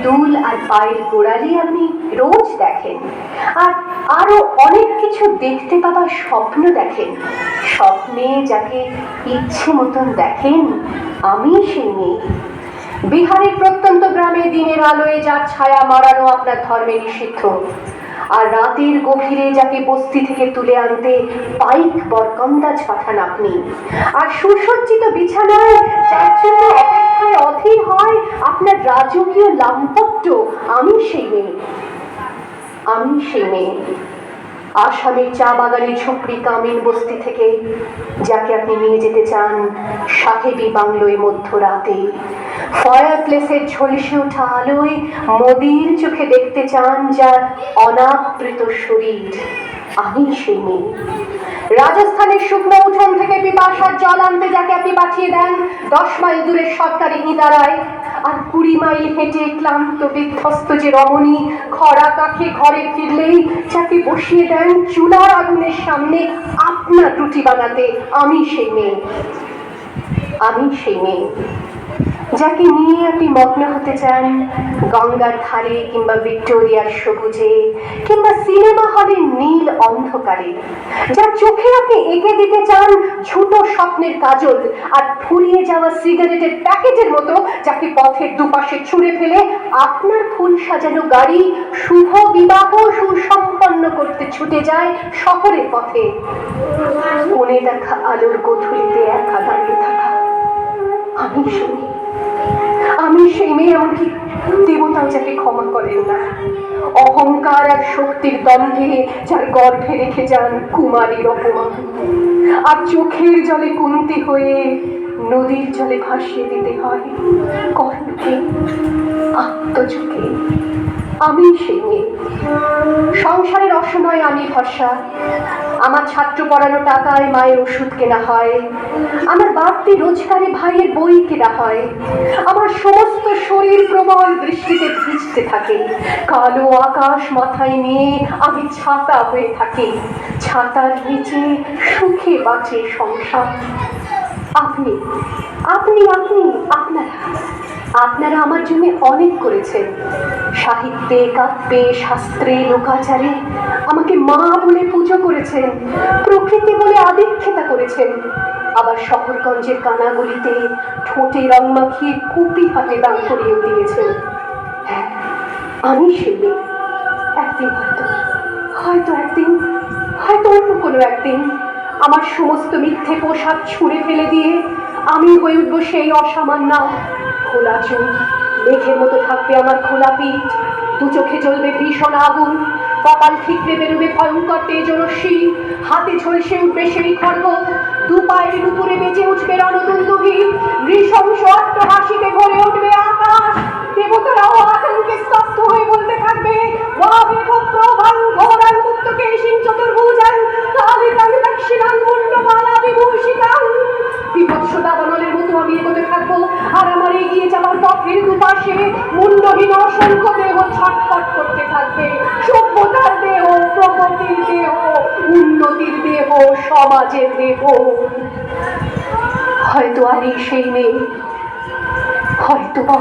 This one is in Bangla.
দুল আর পায়ের গোড়ালি আপনি রোজ দেখেন, আর আরো অনেক কিছু দেখতে পাবার স্বপ্ন দেখেন। স্বপ্নে যাকে ইচ্ছে মতন দেখেন, আমি সেই মেয়ে। বিহারের প্রত্যন্ত গ্রামে দিনের আলোয় যার ছায়া মারানো আপনার ধর্মে নিষিদ্ধ, আর রাতের গভীরে যাকে বস্তি থেকে তুলে আনতে পাইক বরকন্দাজ পাঠান আপনি, আর সুসজ্জিত বিছানায় যার জন্য অপেক্ষায় অধীর হয় আপনার রাজকীয় লাম্পট্য, আমি সেই মেয়ে। আমি সেই মেয়ে। আসামের চা বাগানের ঝুপড়ি কামিন বস্তি থেকে যাকে আপনি নিয়ে যেতে চান সাহেবি বাংলোয় মধ্যরাতে, ফায়ার প্লেসের ঝলসে ওঠা আলোয় মোদির চোখে দেখতে চান যার অনাবৃত শরীর, আমি সেই মেয়ে। রাজস্থানের শুকনো উঠোন থেকে পিপাসার জল আনতে যাকে আপনি পাঠিয়ে দেন 10 মাইল দূরের সরকারি ইদারায়, আর 20 মাইল হেঁটে ক্লান্ত বিধ্বস্ত যে রমণী খরা কাঠে ঘরে ফিরলেই যাকে বসিয়ে দেন চুলার আগুনের সামনে আপনার রুটি বানাতে, আমি সেই মেয়ে। আমি সেই মেয়ে যাকে নিয়ে আপনি মগ্ন হতে চান গঙ্গার ধারে কিংবা ভিক্টোরিয়ার সবুজে কিংবা সিনেমা হলের নীল অন্ধকারে, যার চোখে আপনি এঁকে দিতে চান ছোট স্বপ্নের কাজল, আর ফুরিয়ে যাওয়া সিগারেটের প্যাকেটের মতো যাকে পথের দুপাশে ছুঁড়ে ফেলে আপনার ফুল সাজানো গাড়ি শুভ বিবাহ সুসম্পন্ন করতে ছুটে যায় শহরের পথে। কোণে দেখা আলোর গোধূলিতে একা দাঁড়িয়ে থাকা, আমি সেই মেয়ে। আমি সেই মেয়ে, এমনকি দেবতাও যাকে ক্ষমা করেন না। অহংকার আর শক্তির দ্বন্দ্বে যার গর্ভে রেখে যান কুমারীর অপমান, আর চোখের জলে কুন্তি হয়ে নদীর জলে ভাসিয়ে দিতে হয় কর্ণকে আত্মযোগে, আমি সেই মেয়ে। সংসারের অসময়ে আমি ভরসা, আমার ছাত্র পড়ানো টাকায় মায়ের ওষুধ কেনা হয়, আমার বাড়তি রোজগারে ভাইয়ের বই কেনা হয়, আমার সমস্ত শরীর প্রবল বৃষ্টিতে ভিজতে থাকে, কালো আকাশ মাথায় নিয়ে আমি ছাতা হয়ে থাকি, ছাতার নিচে সুখে বাঁচে সংসার। আপনি আপনি আপনি আপনারা আপনারা আমার জন্য অনেক করেছেন। সাহিত্যে, কাব্যে, শাস্ত্রে, লোকাচারে আমাকে মা বলে পুজো করেছেন, প্রকৃতি বলে আদিক্ষেতা করেছেন, আবার শহরগঞ্জের কানাগলিতে ঠোঁটে রং মাখিয়ে কুপি হাতে দাঁড় করিয়ে দিয়েছেন। হ্যাঁ, আমি সেই মেয়ে। একদিন হয়তো একদিন অন্য কোনো একদিন আমার সমস্ত মিথ্যে পোশাক ছুঁড়ে ফেলে দিয়ে আমি হয়ে উঠবো সেই অসামান্য। খোলা চুল, মেঘের মতো থাকবে আমার খোলা পিঠ, দু চোখে জ্বলবে ভীষণ আগুন, কপাল ঠিকরে বেরোবে ভয়ঙ্কর তেজরশ্মি, হাতে ঝলসে উঠবে সেই খড়গ, দু পায়ের উপরে বেজে উঠবে রণদুন্দুভি, নৃশংস অট্টহাসিতে ভরে উঠবে আকাশ। দেবতারাও আতঙ্কে স্তব্ধ হয়ে বলতে থাকবে, বিভৎস দাবানলের মতো আমি এগোতে থাকবো, আর আমার এগিয়ে যাওয়ার পথের দুপাশে মুন্ডহীন অসংখ্য দেহ ছটফট করতে থাকবে। সভ্যতার দেহ, প্রগতির দেহ, উন্নতির দেহ, সমাজের দেহ। হয়তো আমি সেই মেয়ে, হয়তো বা